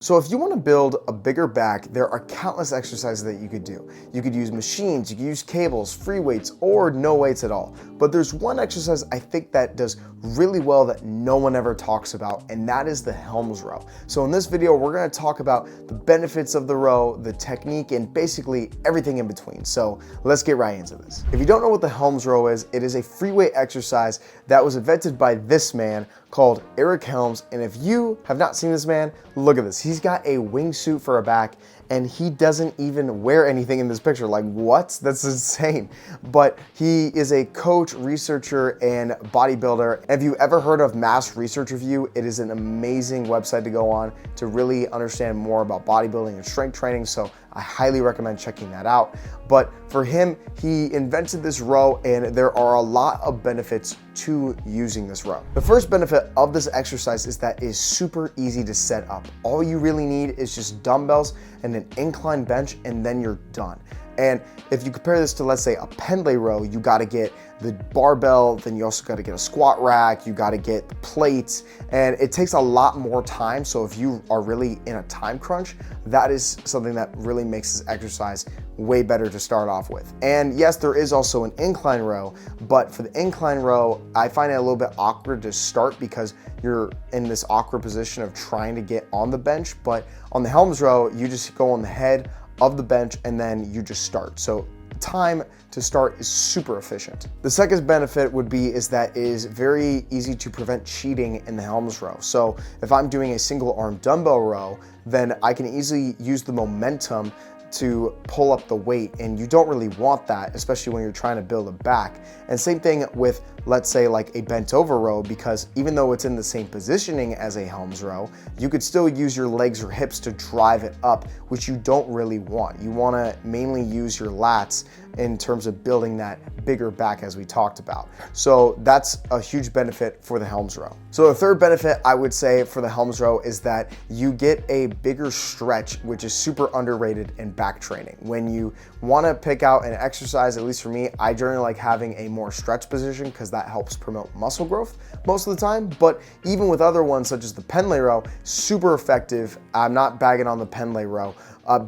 So if you want to build a bigger back, there are countless exercises that you could do. You could use machines, you could use cables, free weights, or no weights at all. But there's one exercise I think that does really well that no one ever talks about, and that is the Helms Row. So in this video, we're going to talk about the benefits of the row, the technique, and basically everything in between. So let's get right into this. If you don't know what the Helms Row is, it is a free weight exercise that was invented by this man called Eric Helms. And if you have not seen this man, look at this. He's got a wingsuit for a back and he doesn't even wear anything in this picture. Like, what? That's insane. But he is a coach, researcher, and bodybuilder. Have you ever heard of Mass Research Review? It is an amazing website to go on to really understand more about bodybuilding and strength training. So I highly recommend checking that out. But for him, he invented this row and there are a lot of benefits to using this row. The first benefit of this exercise is that it is super easy to set up. All you really need is just dumbbells and an incline bench, and then you're done. And if you compare this to, let's say, a pendlay row, you gotta get the barbell, then you also gotta get a squat rack, you gotta get the plates, and it takes a lot more time. So if you are really in a time crunch, that is something that really makes this exercise way better to start off with. And yes, there is also an incline row, but for the incline row, I find it a little bit awkward to start because you're in this awkward position of trying to get on the bench. But on the Helms row, you just go on the head of the bench and then you just start. So time to start is super efficient. The second benefit would be is that it is very easy to prevent cheating in the Helms row. So if I'm doing a single arm dumbbell row, then I can easily use the momentum to pull up the weight, and you don't really want that, especially when you're trying to build a back. And same thing with, let's say, like a bent over row, because even though it's in the same positioning as a Helms row, you could still use your legs or hips to drive it up, which you don't really want. You want to mainly use your lats in terms of building that bigger back as we talked about. So that's a huge benefit for the Helms row. So the third benefit I would say for the Helms row is that you get a bigger stretch, which is super underrated in back training. When you want to pick out an exercise, at least for me, I generally like having a more stretch position because that helps promote muscle growth most of the time. But even with other ones such as the pendlay row, super effective. I'm not bagging on the pendlay row.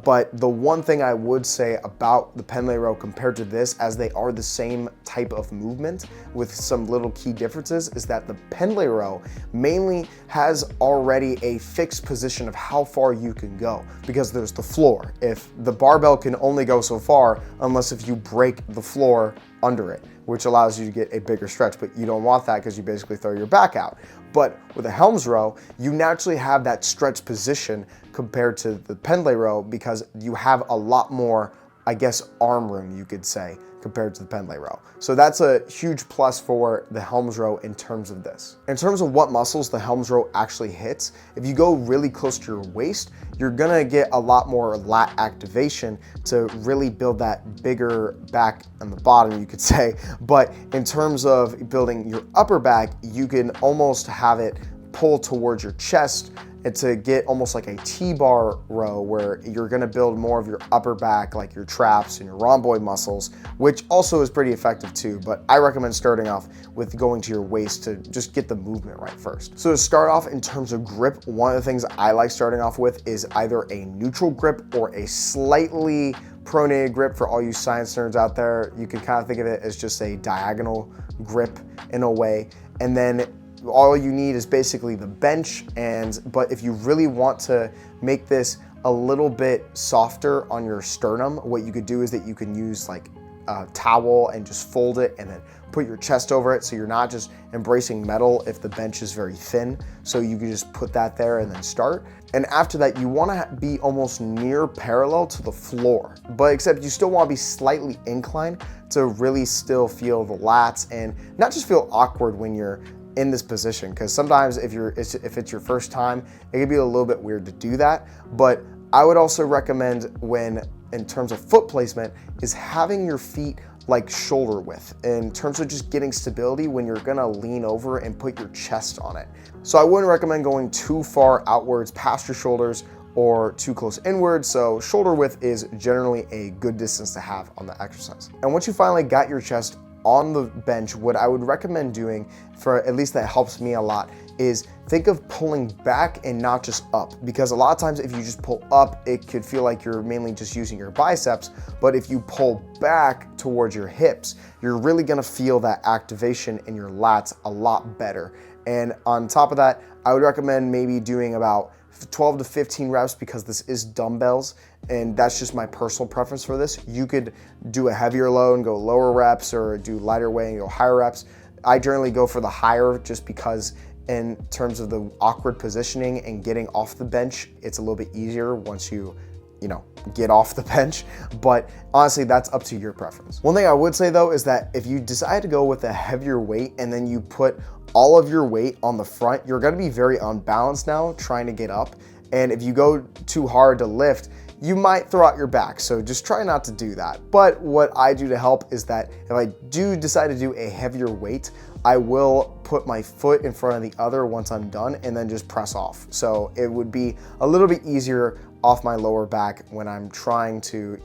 But the one thing I would say about the pendlay row compared to this, as they are the same type of movement with some little key differences, is that the pendlay row mainly has already a fixed position of how far you can go because there's the floor. If the barbell can only go so far unless if you break the floor under it, which allows you to get a bigger stretch, but you don't want that because you basically throw your back out. But with a Helms row, you naturally have that stretch position compared to the pendlay row because you have a lot more, I guess, arm room, you could say, compared to the pendlay row. So that's a huge plus for the Helms row in terms of this. In terms of what muscles the Helms row actually hits, if you go really close to your waist, you're gonna get a lot more lat activation to really build that bigger back on the bottom, you could say. But in terms of building your upper back, you can almost have it pull towards your chest and to get almost like a T-bar row where you're gonna build more of your upper back, like your traps and your rhomboid muscles, which also is pretty effective too. But I recommend starting off with going to your waist to just get the movement right first. So to start off in terms of grip, one of the things I like starting off with is either a neutral grip or a slightly pronated grip. For all you science nerds out there, you can kind of think of it as just a diagonal grip in a way. And then all you need is basically the bench, but if you really want to make this a little bit softer on your sternum, what you could do is that you can use like a towel and just fold it and then put your chest over it so you're not just embracing metal if the bench is very thin. So you can just put that there and then start. And after that, you want to be almost near parallel to the floor, but except you still want to be slightly inclined to really still feel the lats and not just feel awkward when you're in this position, because sometimes if it's your first time, it can be a little bit weird to do that. But I would also recommend, when in terms of foot placement, is having your feet like shoulder width in terms of just getting stability when you're gonna lean over and put your chest on it. So I wouldn't recommend going too far outwards past your shoulders or too close inward. So shoulder width is generally a good distance to have on the exercise. And once you finally got your chest on the bench, what I would recommend doing, for at least that helps me a lot, is think of pulling back and not just up, because a lot of times if you just pull up, it could feel like you're mainly just using your biceps, but if you pull back towards your hips, you're really gonna feel that activation in your lats a lot better. And on top of that, I would recommend maybe doing about 12 to 15 reps, because this is dumbbells and that's just my personal preference for this. You could do a heavier load and go lower reps, or do lighter weight and go higher reps. I generally go for the higher just because in terms of the awkward positioning and getting off the bench, it's a little bit easier once you get off the bench, but honestly, that's up to your preference. One thing I would say though is that if you decide to go with a heavier weight and then you put all of your weight on the front, you're gonna be very unbalanced now trying to get up. And if you go too hard to lift, you might throw out your back. So just try not to do that. But what I do to help is that if I do decide to do a heavier weight, I will put my foot in front of the other once I'm done and then just press off. So it would be a little bit easier off my lower back when I'm trying to,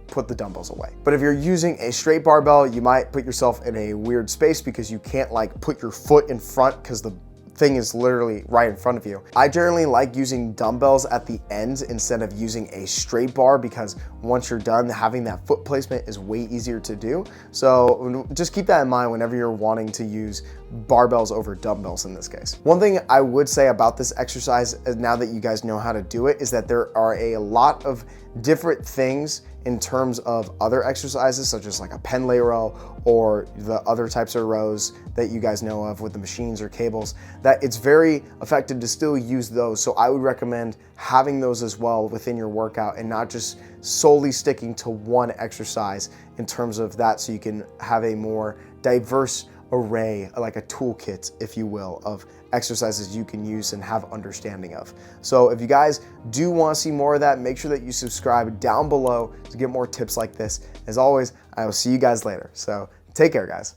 put the dumbbells away. But if you're using a straight barbell, you might put yourself in a weird space because you can't like put your foot in front because the thing is literally right in front of you. I generally like using dumbbells at the ends instead of using a straight bar, because once you're done, having that foot placement is way easier to do. So just keep that in mind whenever you're wanting to use barbells over dumbbells in this case. One thing I would say about this exercise, now that you guys know how to do it, is that there are a lot of different things in terms of other exercises, such as like a pen lay row or the other types of rows that you guys know of with the machines or cables, that it's very effective to still use those. So I would recommend having those as well within your workout and not just solely sticking to one exercise in terms of that, so you can have a more diverse array, like a toolkit, if you will, of exercises you can use and have understanding of. So if you guys do want to see more of that, make sure that you subscribe down below to get more tips like this. As always, I will see you guys later. So take care, guys.